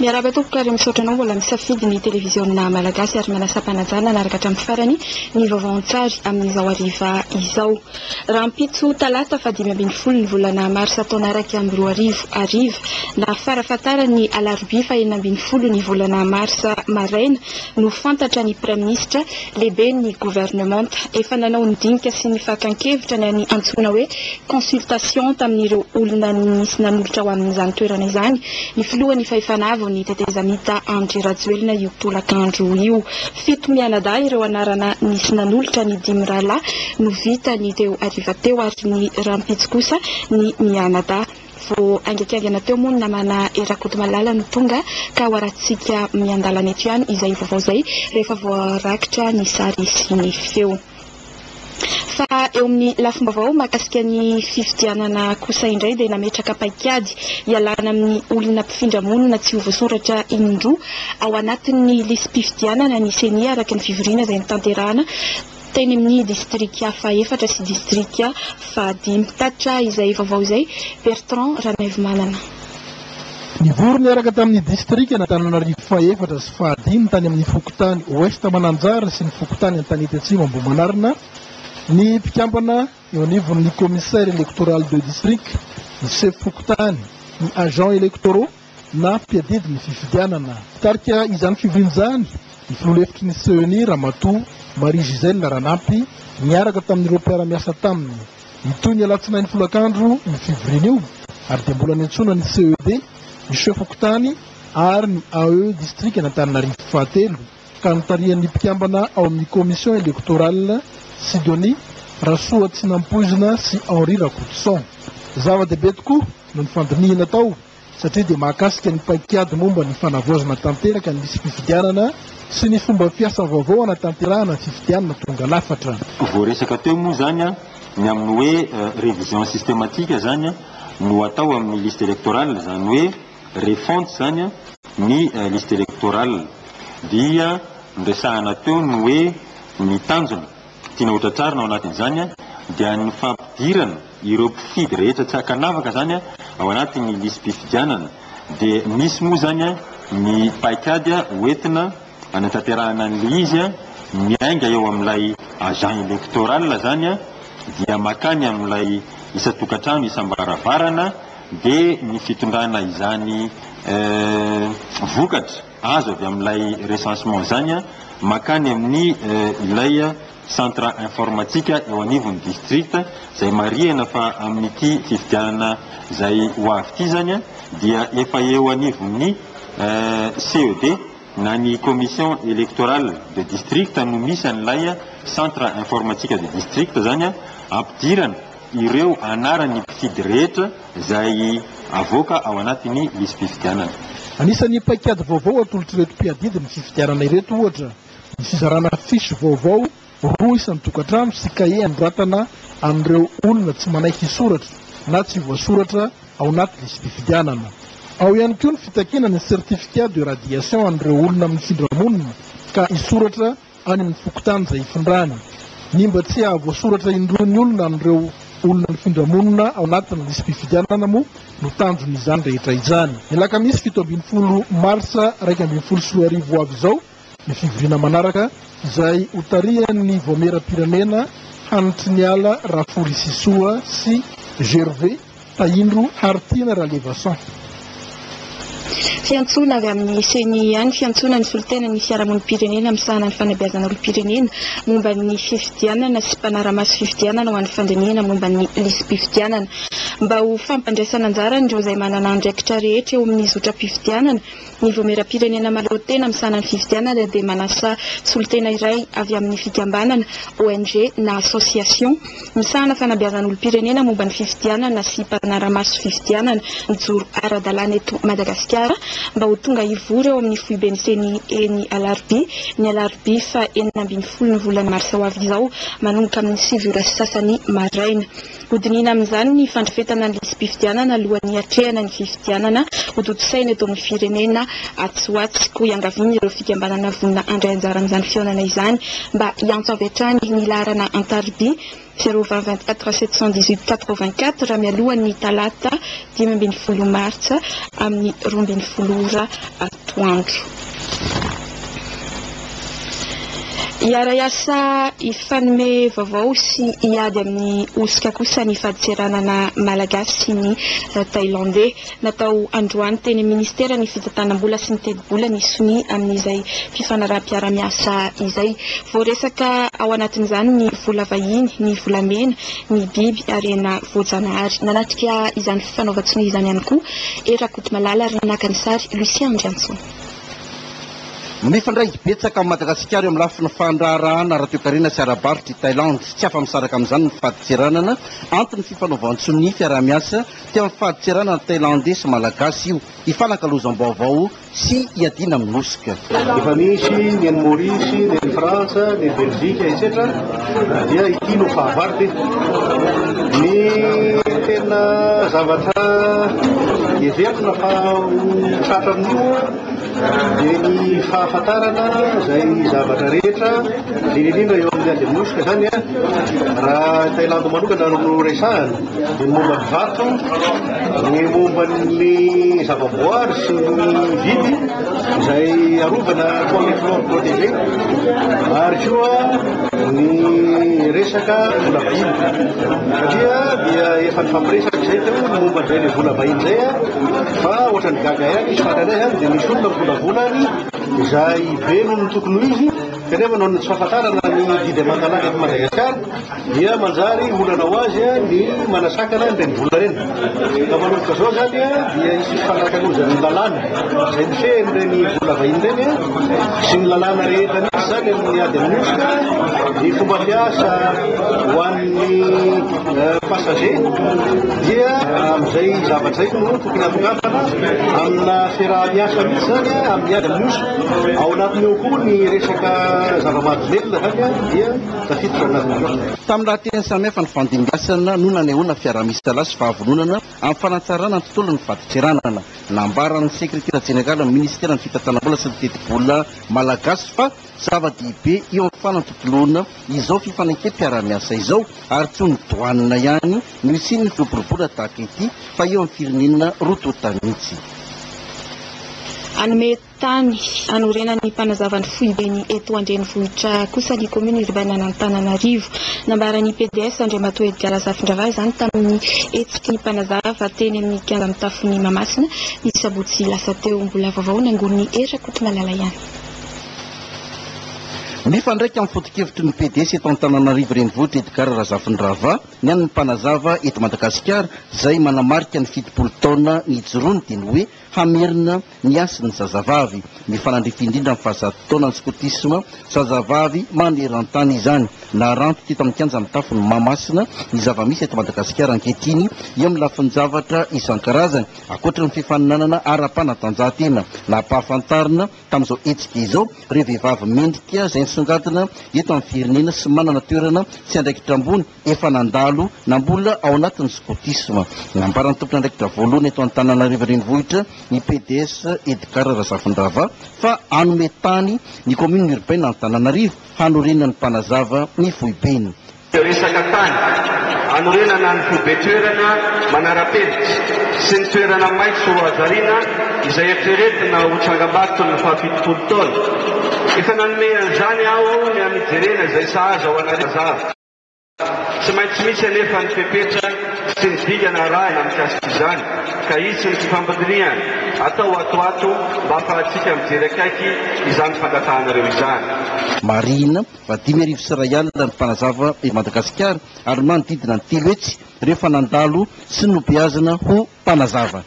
miaraba tompokary misaotranao mbola misafidy ny televizionna malagasy ary manasa-panajana naraka hatramin'ny farany ny vaovaon-tsary amin'izao ariva izao. Raha mpitso talata fa 5 ny volana marsa taona 2024 na farafatarany alarobia fa 9 ny volana marsa maraina no fantatra ny praministra lehibe ny gouvernemanta efa nanao ny dinika sy ny fakan-kevitra ny antsoina hoe consultation tamin'ireo olona nisy nanolotra ho amin'izany toerana izany ny filohan'ny fahefanavo ny tetezamita Andry Rajoelina io tolakandro io. 7 mianadahy ireo anarana nisy nanolotra ny 10 rahalahy no vita ny teo ariva teo ary ny rampitso kosa ny mianadahy. Vao aingakaingana teo moa namana erakoto malala no tonga ka hoaratsika miandalana eto ihany izay vaovao zay rehefa voarakitra ny sary sy ny feo. Fa eo amin'ny lafim-baovao mahakasika ny fifidianana kosa indray dia nametraka paikady ialana amin'ny olona mpifindra-monina tsy ho voasoratra indroa ao anatin'ny lisam-pifidianana ny senia araka ny fivoriana izay nitanterahana teny amin'ny distrika faefatra sy distrika fahadimy. Tatra izay vaovao izay Bertrand Ranevimanana. Nivorony araka tamin'ny distrika n'Antananarivo faefatra sy fahadimy tany amin'ny fokotany ouest Mananjara sy ny fokotany Antanety Atsimo Ambohimanarina ny mpikambana eo anivon'ny commissaire électoral de district, ny chef fokotany, ny agent électoraux na mpiadidy ny fifidianana. Tarika izany fivorian'izany ny filolefitry ny CENI Ramatoa Marie Gisèle Ranampy niaraka tamin'ireo mpiara-miasa taminy. Nitoy ny alatsinainy folakandro ny fivoriana io ary dia mbola niantsona ny CED, ny chef fokotany ary ny AE district n'Antananarivo fahatelo ka nitarihan'ny mpikambana ao amin'ny commission électorale Sidonie Rasoa Tsinampoizina sy Henri Rakotoson. Zava-dehibe tokoa no nifandinihana tao satria dia mahakasika ny paikady momba ny fanavoazana tanteraka ny lisam-pifidianana sy ny fomba fiasa vaovao anatanterahana ny fifidianana tonga lafatra. Voaresaka teo moa zany ny amin'ny hoe révision systématique zany no atao amin'ny liste électorale, zany hoe refonte zany ny liste électorale. Dia ndresahana teo ny hoe ny tanjona tiana hotratrarina ao anatin'izany dia ny fampidirana ireo mpifidy rehetra tsy hakanavaka zany ao anatin'ny lisam-pifidianana. Dia misy moa zany ny paikady hoentina anatanterahana an'ilay izy miainga eo amin'ilay agent électoral zany dia makany amin'ilay isa-tokantrano isam-baravarana dia ny fitondrana izany vokatra azo avy amin'ilay recensement zany makany amin'ny ilay centre informatique eo anivon'ny district izay marihana fa amin'ity fifidianana izay ho avy ity zany dia efa eo anivon'ny CED na ny commission électorale de district no misy an'ilay centre informatique de district zany ampidirana ireo anaran'ny mpifidy rehetra izay avoaka ao anatin'ny lisam-pifidianana. Anisan'ny paikady vaovao atolotra ireto mpiadidy ny fifidianana ireto ohatra ny fizarana fisy vaovao roa isan'ny tokantrano sy kahe anoratana amin'ireo olona tsy manaiky hisoratra na tsy voasoratra ao anaty lisam-pifidianana. Ao ihany koa ny fitakiana ny certificat de radiation an'ireo olona amin'ny findra-monina ka hisoratra any amin'ny fokotany izay hifindrany. Ny mba tsy ahavoasoratra indroa ny olona amin'ireo olona ny findra-monina ao anatin'ny lisam-pifidianana moa no tanjony izany rehetra izany. Ny lakamisy 17 marsa 2024 avy izao ny fivoriana manaraka izay hotarihan'ny voamera-pirenena hanitry ny ala Rafori Sisoa sy Gervais Tahindro Hartina Ralevason. Fiantsona avy amin'ny seny ihany fiantsona ny solitena ny fiarahamonim-pirenena misahana ny fanabeazana olo-pirenena momba ny fifidianana sy mpanara-maso fifidianana ho an'ny fandinihana momba ny lisam-pifidianana mba ho fampandraisana anjara ireo izay manana andraikitra rehetra eo amin'ny zotra-pifidianana. Ny voamera-pirenena malaotena misahana ny fifidianana dia manasa solitena iray avy amin'ny fikambanana ONG na association misahana fanabeazana olo-pirenena momba ny fifidianana sy mpanara-maso fifidianana mijoro ara-dalàna eto Madagasikara mba ho tonga ivory eo amin'ny foibeny seny eny alarobia ny alarobia fa 19 ny volana marsa ho avy izao manomboka amin'ny 7 ora sy sasany maraina. Hodinina amin'izany ny fandrefetana ny lisam-pifidianana alohan'ny hatrehana ny fifidianana ho toto-saina eto amin'ny firenena atsoatsy ko iangaviany ireo fikambanana vonina andray anjara amin'izany fihaonana izany mba hiantso avy hatrany ny laharana antarobia 024 718 84 raha mialohan'ny talata 5 martsa amin'ny 12 atoandro. Iara-iasa ifanome vaovao sy iady amin'ny osika kosa ny faditseranana malagasy sy ny tailandais. Natao androany teny ministera ny fitantanam-bola sy ny tedi-bola ny soni amin'izay fifanaraha-piara-miasa izay. Voaresaka ao anatin'izany ny vola vahiny, ny volamena, ny biby arena voajanahary. Nanatrika izany fifanaovatsiny izany ihany koa Erakoto Malala ary nanakany sary Lucien Andrianson. Mifandray betsaka amin'ny Madagasikara amin'ny lafiny fandraharahana radio-karena sy arabaritra i Thailande. Tsy afa-misaraka amin'izany ny faditseranana antony fifanaovantsony fiara-miasa teo amin'ny faditseranana tailandais sy malagasy io ifanakalozam-baovao sy iadina amin'ny osika. Efa misy ny any Maurice, ny any Frantsa, ny Belzika etc. Dia ity no fahavarity ny tena zavatra everina fa tratra amin'io dia ny fahafantarana izay zavatra rehetra indrindra eo amin'ny ady amin'ny osika zany a raha Thailande manokana no resahana dia momba ny vato, ny momba ny zavaboary sy ny biby izay arovana faune flore protégé ary koa ny resaka vola vahiny satria dia efa nifampiresaka izay teo momba an'izay le vola vahiny zay a fa ohatrany gaga ihany misy fantanay hany dia misy olona volavolany izay be noho ny tokony ho izy kanefa noho ny tsy fahafantarana ny didy aman-talaka eto Madagasikara dia manjary olana ho azy a ny manasakana ireny vola reny. Ka manomboka zao zany a dia isy fanankanozany lalàna izay mifehny reny vola vahiny reny a sy ny lalàna rehetra nisy zany amin'ny ady amin'ny osika ny fomba fiasa ho an'ny passager dia amin'izay zavatra zay no tokony amigafana amina fiaraha-miasa mihitsy zany a amin'ny ady amin'ny osika. Ao anatiny eo koa ny resaka zava-mahadomelona zany a dia tafiditra anatiny. Tamin'ny raha teny samihafa ny fandimbiasana no nanehoana fiara-misy lasy fahavononana amin'ny fanatsarana ny tontolo ny faditseranana. Nambaran'ny sekretera jeneraly amin'ny ministera ny fitantanam-bola sy ny teti-bola malagasy fa zava-dehibe eo amin'ny fanatontoloana izao fifanenkem-piara-miasa izao ary tsy ny doanina ihany no isiny ny fioborobola tahaka ity fa eo amin'ny firenena rotota mihitsy. Anome tany anorenany mpanazavany foibeny eto andrenivohitra kosa ny commune urbaine an'Antananarivo. Nambaran'ny PDS Andriamatoa Edgar Zafindrava izany tamin'ny etsiky ny mpanazava teny amin'ny kianja amin'ny tafon'ny Mahamasina ny sabotsy lasa teo mbola vaovao nangon'ny Erakoto Malala ihany. Mifandraika amin'ny foto-kevitry ny PDS eto Antananarivo renivohitra Edgar Zafindrava ny an'ny mpanazava eto Madagasikara izay manamarika ny 70 taona ny ijoroany dia ny hoe hamerina ny asiny zazavavy. Mifanandrify-indrindra amin'ny fahazatotaona ny skotisma zazavavy maneran-tany izany. Naranto teto amin'ny kianja amin'ny tafon'ny Mahamasina ny zava-misy eto Madagasikara ankehitriny eo amin'ny lafiny zavatra isan-karazany ankoatra ny fifaninanana ara-panatanjahantena. Nampahafantarina tamin'izao hetsika izao ireo vehivavy mendrika izay nisongadina eto amin'ny firenena sy manana toerana tsy andraikitra ambony efa nandalo na mbola ao anatin'ny skotisma. Nambaran'ny tompona andraikitra voalohany eto Antananarivo renivohitra ny PDS Edgar Zafindrava fa anome tany ny commune urbaine Antananarivo hanorenana ny mpanazava ny foibeny. Resaka tany hanorenana ny foibe toerana manara-penitra sy ny toerana maitso hazariana izay eritreretina ho tsangam-bato ny faha-70 taona. Efa nanome an'izany aho ny amijerena izay sahaza ho anarezava. Tsy maintsy misy anefa ny fepetra sy ny digana rahana mikasika izany ka isy ny fifambadiniana atao atoato mba ahafahantsika mijery akaiky izany fantatanareo izany. Marina va 5,000 sy ray alina ny mpanazava eto Madagasikara ary manodidina ny 3 hetsy rehefa nandalo sy nobeazana ho mpanazava.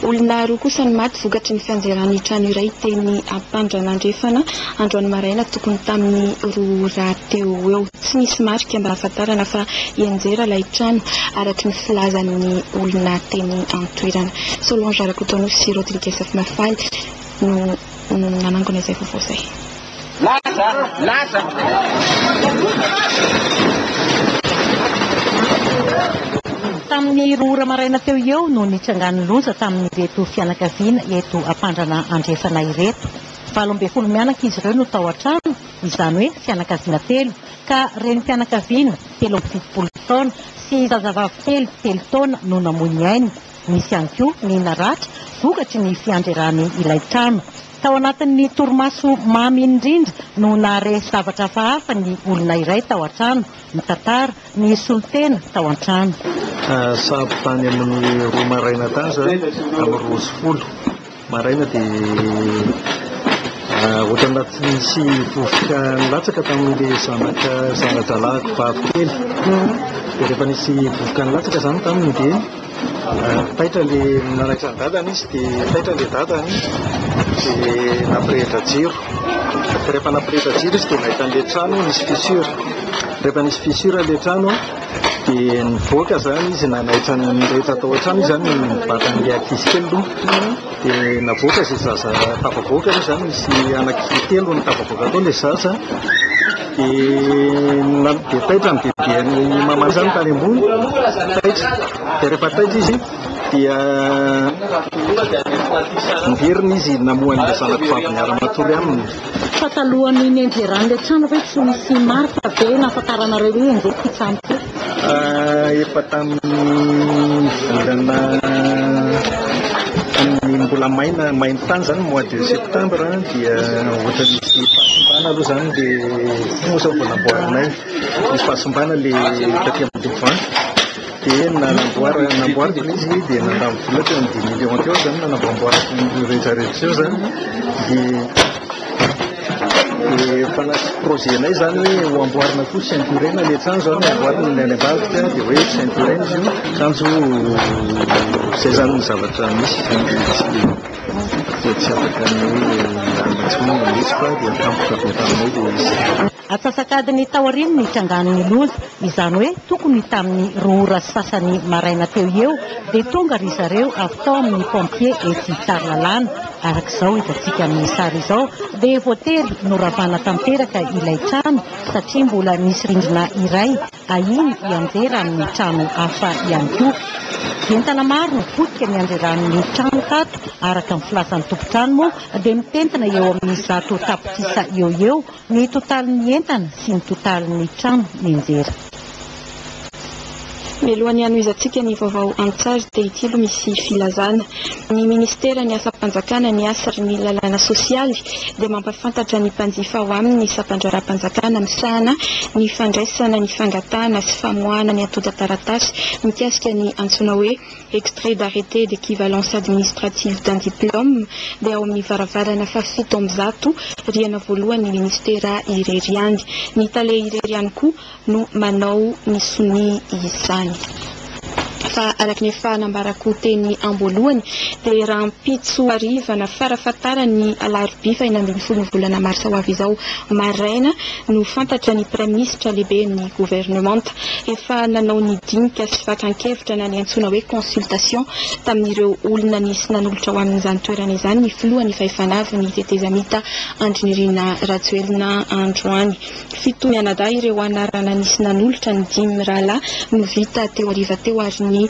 Olona roa kosa ny maty vokatry ny fianjeran'ny trano iray teny Ampandranandrefana androany maraina tokony tamin'ny 2 rahateo eo. Tsy nisy marika mba ahafantarana fa hianjera ilay trano araka ny filazan'ny olona teny antoerana. Solange Arakotono sy Rodriguez Mafaly no nanangona izay vaovao izay. tamin'ny roa maraina teo eo no nitsangany loza tamin'ireto fianakaviana eto ampandrana andrefana ireto. 17 mianaka izy ireo no tao an-trano, izany hoe fianakaviana telo, ka reny fianakaviana 70 taona sy zazavavy 3 taona no namoy ny ainy. Misy ihany koa ny naratra vokatry ny fiandrerany ilay trano. Tao anatin'ny torimaso mamy indrindra no nahare zavatra hafahafa ny olona iray tao an-trano, mitantara ny solotena tao an-trano. Sabo tany amin'ny roa maraina tany zany amin'ny 20 maraina dia ohatra anaty nisy vovoka nilatsaka tamin'ile zanajalahako vavikely. Dia rehefa nisy vovoka nilatsaka zany taminy dia taitra le nanakitra ny dadany izy dia taitra le dadany dia nampirehitra jiro. Rehefa nampirehitra jiro izy dia nahita an'ilay trano nisy fissure. Rehefa nisy fissure le trano dia nivoaka zany izy nanaitra ny rehetra tao an-trano izy zany nibatan'ilay ankizy kely aloha. Dia navoaka izay zaza tafavoaka izy zany misy anaky telo nitafavoaka tao ilay zaza. Dia taitra ny bebeany mamany zany tany ambony taitra. Dia rehefa taitra izy dia niveriny izy namohan'ilay zanako vavy miara-matory aminy. Fa talohan'ny nianjeran'ilay trano hoe tsy misy marika be nahafantaranareo hoe anjety ity trano ity? Efa tamin'ny volana tamin'ny mbola maina tany zany mois de septembre dia ohatra misy fahasimbana aloha zany dia mosa voanamboarinay misy fahasimbana le taty amin'ny Dovan. Dia namboariko izy dia nandamy vola teo amin'ny 10 millions teo zany nanamboarako rehetrarehetra eo zany. Dia fanasy projet anay zany hoe ho amboarina koa Saint-Touraine le trano zany amboarina ny Ambavika dia hoe Saint-Touraine izy io kanjo izay zany ny zavatra misy dia tsy afaka ny hoe amatsimo misy fa dia tampoka be taminay dia izy. Atsasakadiny tao aoriany ny trangan'ny loza, izany hoe tokony tamin'ny roa sasany maraina teo eo dia tonga ry zareo avy tao amin'ny pompier ety Tsaralalàna. Arak'izao hitantsika amin'ny sary izao dia voatery noravana tanteraka ilay trano satria mbola nisy rindrina iray ahiny ianjeran'ny trano hafa ihany koa. Entana maro no potika ny anjeran'ny trano tato araka ny filasan'ny tompontrano moa dia mitentana eo amin'ny 100 tapitrisa eo ny totalin'ny entana sy ny totalin'ny trano ninjera. Mialohan'ny anoizantsika ny vaovao an-tsary dia ity aloha misy filazana. Ny ministera ny asa-panjakana ny asa ary ny lalàna sosialy dia mampafantatra ny mpanjifa ao aminy sapan-dra-panjakana misahana ny fandraisana ny fangatana sy famoahana ny atody taratasy mikasika ny antsoina hoe extrait d'arrêté d'équivalence administrative d'un diplôme dia ao amin'ny varavarana fa 700 riana voalohany ny ministera irery any. Ny tale irery any koa no manao ny soni izany. Fa araky ny fanambarako teny amboalohany dia raha mpitso arivana farafatarany alarobia fa 12 volana marsa ho avy izao maraina no fantatra ny praministra lehibe ny gouvernemanta efa nanao ny dinika sy vakan-kevitra na ny antsoina hoe consultation tamin'ireo olona nisy nanolotra ao amin'izany toerana izany ny filohan'ny fahefanavy ny tetezamita Andrinirina Rajoelina Androany. 7 mianadahy ireo anarana nisy nanolotra ny 10 rahalahy no vita teo ariva teo ary ny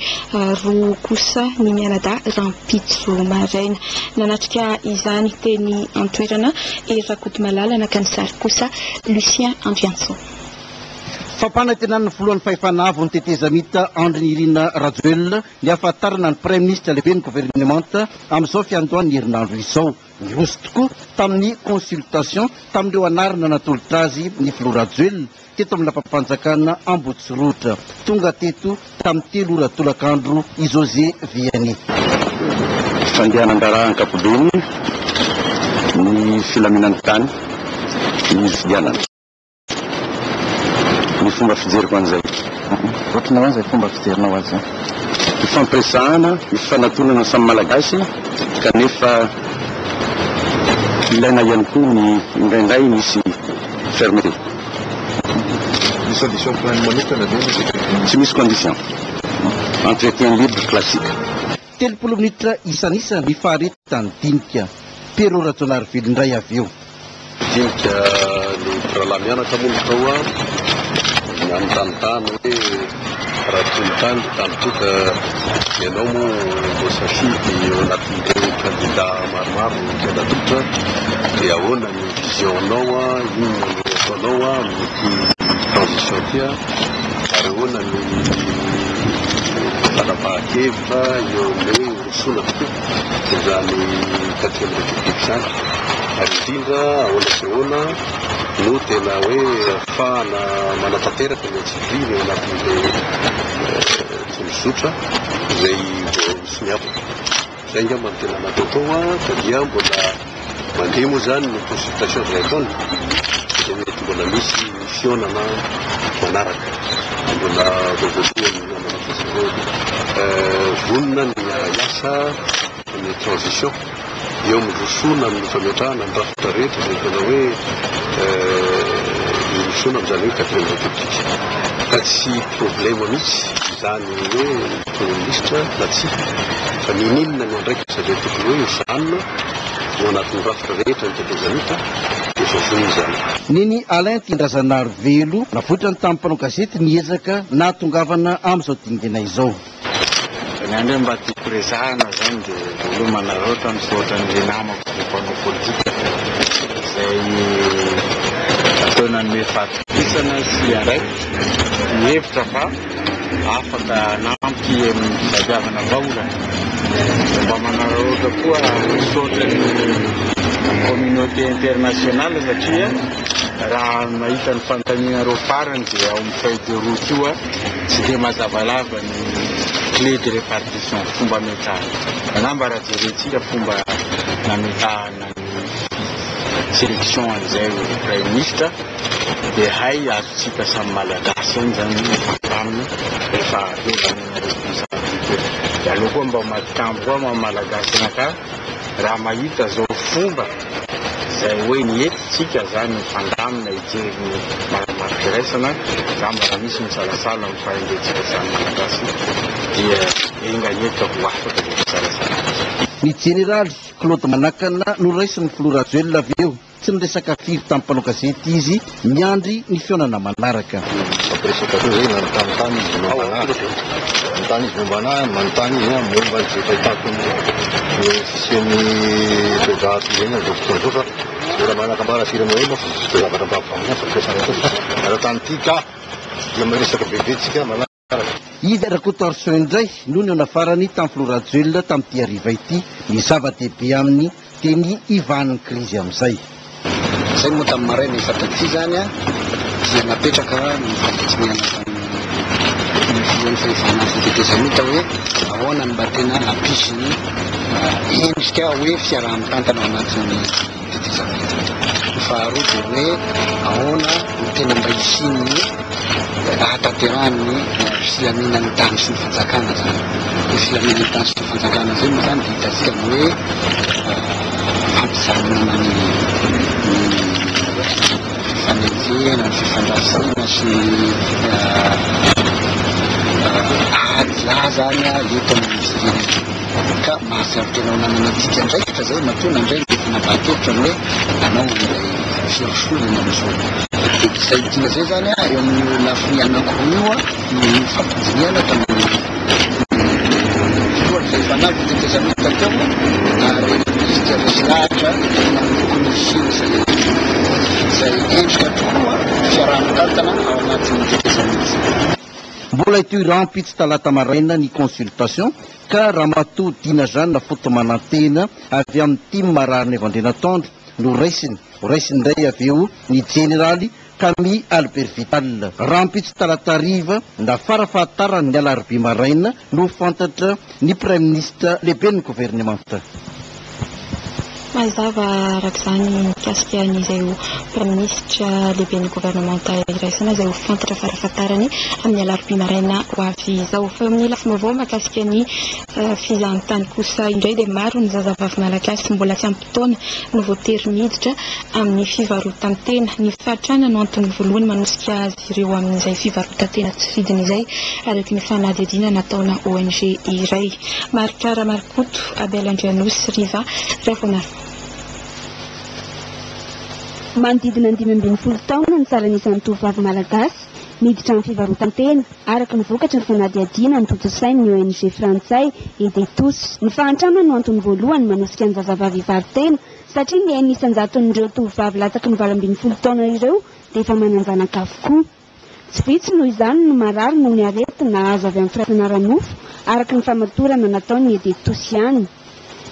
roa kosa ny mianadahy rampitso maraina. Nanatrika izany teny antoerana Erakoto Malalana ka ny sary kosa Lucien Andrianso. Fampanantenana ny voalohany fahefanavy ny tetezamita Andrinirina Rajoelina ny ahafantarana ny Premier Ministre lehibe ny gouvernemanta amin'izao fiandohan'ny herinandro izao. Niroso tokoa tamin'ny consultation tamin'ireo anarana natolotra azy ny Flora Rajoelina teto amin'ny lampam-panjakana Ambohitsirotra. Tonga teto tamin'ny 3 ora tolakandro i José Vianney. Fandehanan-daraha ankapobeny ny filaminan'ny tany ny fidianana. Ny fomba fijeriko an'izay. Ohatranao an'izay fomba fijerinao azy? Ny fampiresahana, ny fanatonana samy malagasy kanefa ilaina ihany koa ny indraindray misy fermeté. Misy condition plan manokana dia tsy misy condition. Entretien libre classique. 30 minitra isanisa ny faharetany dinika Pero Rajonarively indray avy eo. Dinika ny rahalahy mianaka moa ny tao Nyamtantany hoe raha tony tany toka ianao moa mbo safidy eo anatin'ireo candidat maromaro candidature dia ahoana ny vision-nao a, inona ny ataonao a amin'ity transition ty a, ary ahoana ny fanapahan-kevitra eo amin'ilay rosona tokoa izany 4e république zany, ary indrindra ahoana no tena hoe ahafahana manatanteraka ny atsivily eo anatin'ilay tsolosotra izay misy miavaka. Zay nga mba tena nataotao a, satria mbola mandeha moa zany ny consultation zay ataony dia mety mbola misy fionana manaraka, mbola voavoatoany manafasireo vonona ny asa ny transition eo mirosona amin'ny fametrahana ny rafitra rehetra zay tena hoe mirosona amin'izany hoe 4e république, ka tsy problème mihitsy izany hoe premier ministre na tsy fa ninona ny andraikitra satria tokony hoe isanina ao anatin'ny rafitra rehetra ny tetezanita efa vonona izany. Niny Alain Tindrazanaro Velo navotrany tamin'ny mpanao gazety niezaka nahatongavana amin'izao dingana izao. Ny andro mba tiako rezahana zany dia voaloha manarota misohotran'ilay namako ny mpanao politika izay ataona ny fahatokisana sy andraikitra ny hevitra fa afaka nampy amin'ny fitadiavana vaolana. Mba manarota koa misohotran'ny communauté internationale satria raha mahita ny fanontaniana farany dia ao amin'ny feuille de route io a tsy dia mazavalava ny clé de répartition, fomba ametahana. Anamba raha jerentsika fomba nametahana ny sélection an'izay prime ministre dia hay azontsika samy malagasy any zany faminy rehefa evanena responsabilité. Dia aloha koa mba matikambo koa ma malagasy anaka raha mahita zao fomba izay hoe nietitsika zany fandamina hijery maramarikiresana za mba raha misy misalasala amin'ny fahendrentsika zany malagasy dia enga entika ho afaka dia misalasala. Ny généraly Claude Manakana no raisiny Florazuel avy eo tsy niresaka firy tamin'ny mpanao gazety izy miandry ny fionana manaraka. Mampiresaka koa zay nanotany izy manontany izy momba anahy manontany izy momba zay fahitako ny fisian'ny bedaty zegny zao fotoana zao fa raha manakambara firana hoe moa fa zavatra mbafaminay fa fiasana anatany ty ka dia miresaka bebe tsika manaraka. Izy Rakotorson indray no ny nafarany tamin'ny Florazuel tamin'ity hariva ity ny zava-dehibe amin'ny teny ivan'ny krizy amin'izay. Zay moa tamin'ny maraina efatra ty zany a dia napetraka ny fanditsinana ny fahefana fitetezanita hoe ahoana ny mba tena hampisy ny endrika hoe fiaraha-mitantana ao anatin'ny fitetezanita. Faharoa dia hoe ahoana ny tena mba hisin'ny ahatanterahany filaminan'ny tany sy ny fanjakana zany. Ny filaminan'ny tany sy ny fanjakana zay moa zany dia hitantsika hoe fampijanona ny fifanenjena, ny fifandrasana sy adila zany eto amin'ny firenena. Ka mahasarotena ao nanana tika andraikitra zay matona indray rehefa nabahan-kevitra ny hoe anao ilay firosolana amin'izao. Izay tina zay zany a eo amin'ny lafiny anankiroa io a ny fampidiniana tamin'ny filoany zay efa navy tetezanita teo ary izy dia resy lahatra namokony isiny zay endrika tokoa fiaraha-mitantana ao anatin'ny tetezanita. Mbola ito irampitsy talata maraina ny consultation ka Ramatoa Dina Jeanne foto manantena avy amin'ny team marariny Vandrenatondro no raisiny indray avy eo ny généraly Camille Albert Vital. Rampitsy talata hariva na farafahatarany ny alarobia maraina no fantatra ny prime ministre lehibe ny gouvernementa. Mazava arak'izany mikasika an'izay prime ministre lehibe ny gouvernementa iraisana izay ho fantatra farafahatarany amin'ny alarobia maraina ho avy izao. Fa amin'ny lafy vaovao mahakasika ny fizahan-tany kosa indray dia maro ny zazavavy malagasy mbola tsy ampy taona no voatery miditra amin'ny fivarotantena. Ny fatrana no antony voalohany manosika azy ireo amin'izay fivarotantena tsy fidiny izay araky ny fanadihadiana nataona ONG iray. Marikara Marikoto, Abel Andrianosy, Riva, Rafonarvo. Manodidina 5 taona ny salan'isan'ny tovovavy malagasy miditra amin'ny fivarotantena araka ny vokatra ny fanadihadiana ny toto-sain'ny ONG frantsay EDETOS. Ny fahantrana no antony voalohany manosika ny zazavavy hivarotena satria ny enina isan-jaton'ireo tovovavy latsaky ny 12 taona ireo dia efa mananjanaka avokoa. Tsy vitsy noho izany no marary noho ny aretina azo avy amin'ny firaisana ara-nofo araka ny famatorana nataony EDETOS ihany.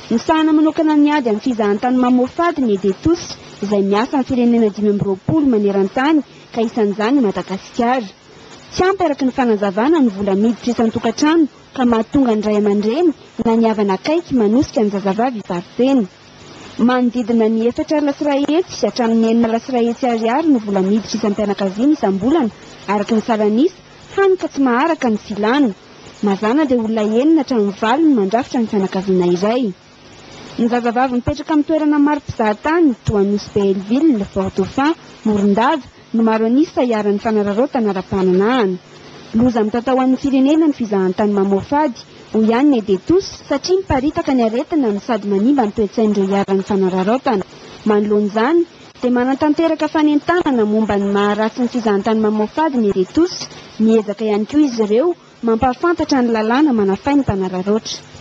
Ny sahana manokana ny ady amin'ny fizahantany mamofady ny EDETOS izay miasa amin'ny firenena 520 maneran-tany ka isan'izany Madagasikara. Tsy ampy araka ny fanazavana ny vola miditra isan-tokantrano ka mahatonga ny ray aman-dreny na ny havana akaiky manosika ny zazavavy hivarotena. Manodidina ny 4 lasy hetsy hatramin'ny 9 lasy hetsy ariary ny vola miditra isam-pianakaviana isam-bolana araka ny salanisa hany ka tsy maharaka ny filana. Mazana dia olona 9 hatramin'ny 9 no mandrafitra ny fianakaviana iray. Ny zazavavy mipetraka amin'ny toerana maro mpizahatany toa Nosy Belleville, Fort-Dauphin, Morondava no maro anisa iaran'ny fanararaotana ara-pananahana. Loza mitata ho an'ny firenena ny fizahantany mamofady ho ihany ny EDETOS satria miparitaka ny aretina no sady manimba ny toe-tsain'ireo iaran'ny fanararaotana. Manoloan'izany dia manatanteraka fanentanana momba ny maharatsy ny fizahantany mamofady ny EDETOS, miezaka ihany koa izy ireo mampahafantatra ny lalàna manafay ny mpanararoatra.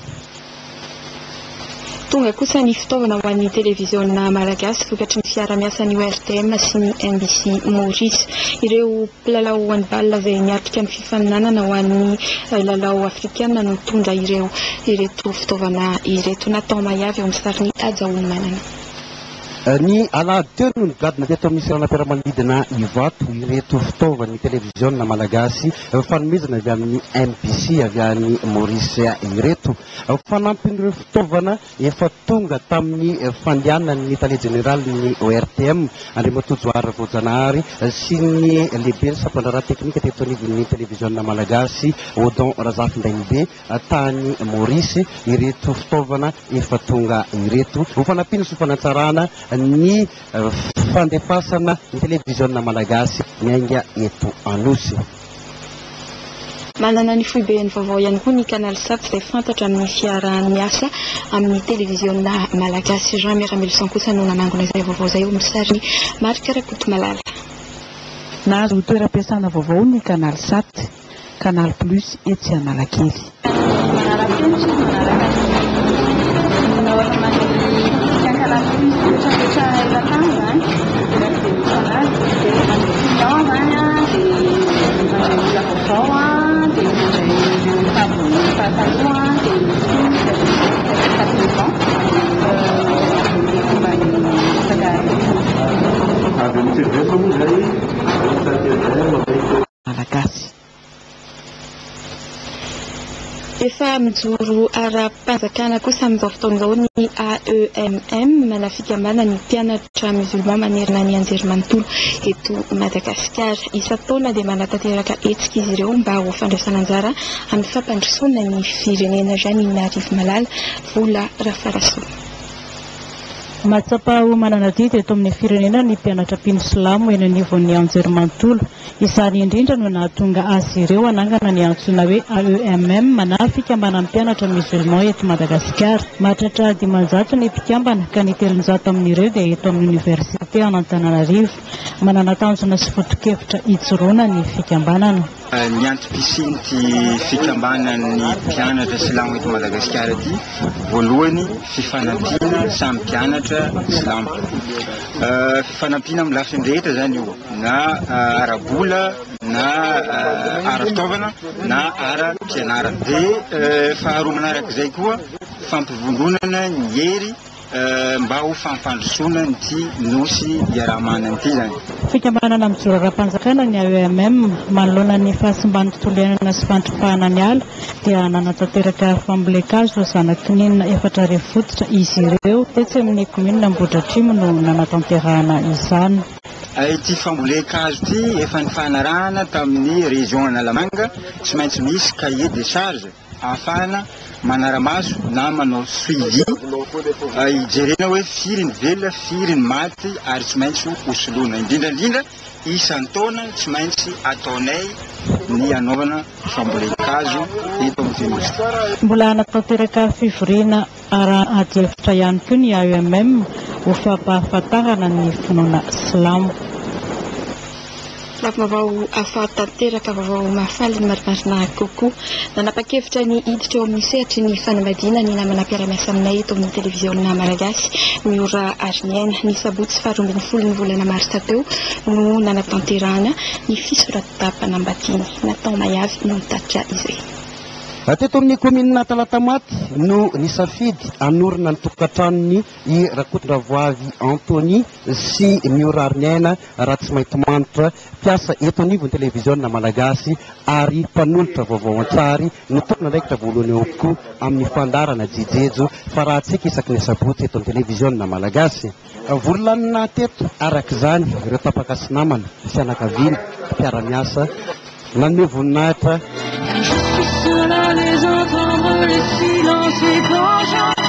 Tonga kosa ny fitaovana ho an'ny televiziona malagasy vokatry ny fiara-miasan'ny ORTM sy ny MBC Maurice. Ireo mpilalao handball izay niatrika amin'ny fifaninanana ho an'ny lalao afrikana no mitondra ireto fitaovana ireto. Natao Mayavy eo amin'ny sariny Ajaony Manana. Ny alahady teo no nigadina teto amin'ny siranam-piaramanidina Ivato ireto fitaovan'ny televiziona malagasy fanomezana avy amin'ny MBC avy any Maurice ireto. Fanampin'ireo fitaovana efa tonga tamin'ny fandehanan'ny tale generalin'ny ORTM Andriamatojoara Voajanahary sy ny lehibe ny sampandrara teknika teto anivon'ny televiziona malagasy Odon Razafindrainibe tany Maurice ireto fitaovana efa tonga ireto. Ho fanampiny sy fanatsarana ny fandefasana ny televiziona malagasy miainga eto Anosy. Manana ny foiben'ny vaovao ihany koa ny Canal 7 izay fantatra amin'ny fiara-miasa amin'ny televiziona malagasy. Jean Miramilson kosa no namangona izay vaovao izay eo misariny Marika Rakoto Malala. Nahazo toeram-piasana vaovao ny Canal 7, Canal Plus etsy Analakely. Malagasy. Efa mijoro ara-panjakana kosa amin'izao fotoan'izao ny AEMM manafika ambana ny mpianatra musulman manerana ny anjerimanontolo eto Madagasikara. Isan-taona dia manatanteraka hetsika izy ireo mba ho fandraisana anjara amin'ny fampandrosoana ny firenena Antananarivo malala. Vola Rafaraso. Matsapa ho manana didy eto amin'ny firenena ny mpianatra mpino silamo eny anivon'ny anjerimanontolo. Izany indrindra no nahatonga azy ireo anangana ny antsoina hoe AEMM manafika ambana mpianatra musulman eto Madagasikara. Mahatratra 500 ny mpikambana ka ny 300 amin'ireo dia eto amin'ny université Antananarivo. Manana tanjona sy foto-kevitra hijoroana ny fikambanana. Ny antom-pisiny ty fikambanan'ny mpianatra silamo eto Madagasikara ty voalohany fifanampiana samy mpianatra silamo. Fifanampiana amin'ny lafiny rehetra zany io, na ara-bola, na ara-fitaovana, na ara-pianarana. Dia faharoa manarak'izay koa fampivondronana ny hery mba ho fampandrosoana ny nosy iarahamanana ity zany. Fikambanana mijoro ara-panjakana ny AEMM manoloana ny fahasimban'ny tontolo iainana sy fandripahana ny ala dia nanatanteraka fambolekazo zanaky ninina 4 fototra izy ireo tetsy amin'ny komina Ambohidratrimo no nanatanterahana izany. Ity fambolekazo ity efa nifanarahana tamin'ny région Analamanga tsy maintsy misy cahier de charge ahafahana manaramaso na manao suivi ijerena hoe firy ny velona, firy ny maty ary tsy maintsy hosoloana. Indrindrandrindra isan-taona tsy maintsy ataonay ny anaovana fambolekazo eto amin'ny mbola anatanteraka fivoriana ara-adihevitra ihany koa ny AEMM ho fampahafantarana ny finoana silamo. Vaovao ahafantanteraka vaovao mahafaly ny marimarina kokoa nanapa-kevitra ny hiditra eo amin'ny sehatry ny fanambadiana ny namana mpiara-miasa aminay eto amin'ny televiziona malagasy Miora Arnienne ny sabotsy 12 ny volana marsa teo no nanatanterahana ny fisoratapana-mbadiny natao mayavy no mitatitra izay. Teto amin'ny komina Talatamaty no nisafidy anorina ny tokantranony i Rakotondravoavy Antony sy Miora Arnienne raha tsy mainty manitra piasa eto anivon'ny televiziona malagasy ary mpanolotra vaovao an-tsary no tokona ndraikitra voalohany eo koa amin'ny fandarana jijejo fa raha tsika isaky ny sabotsy eto amin'ny televiziona malagasy. Vololanina teto arak'izany ireo tapaka sy namana fianakaviana mpiara-miasa nanome voninahitra les entendre le silence et quand j'entends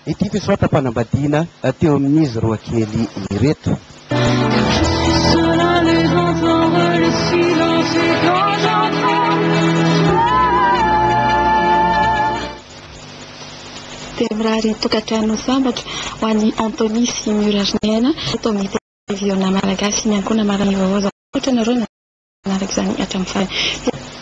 ity fisoratam-panambadiana teo amin'izy roa kely ireto. Temrary tokatrano sambatra ho an'ny Antony sy Miora Arnienne eto amin'ny televiziona malagasy miankona marany vaovao ohatra nareo nanaraka izany hatramin'ny farany.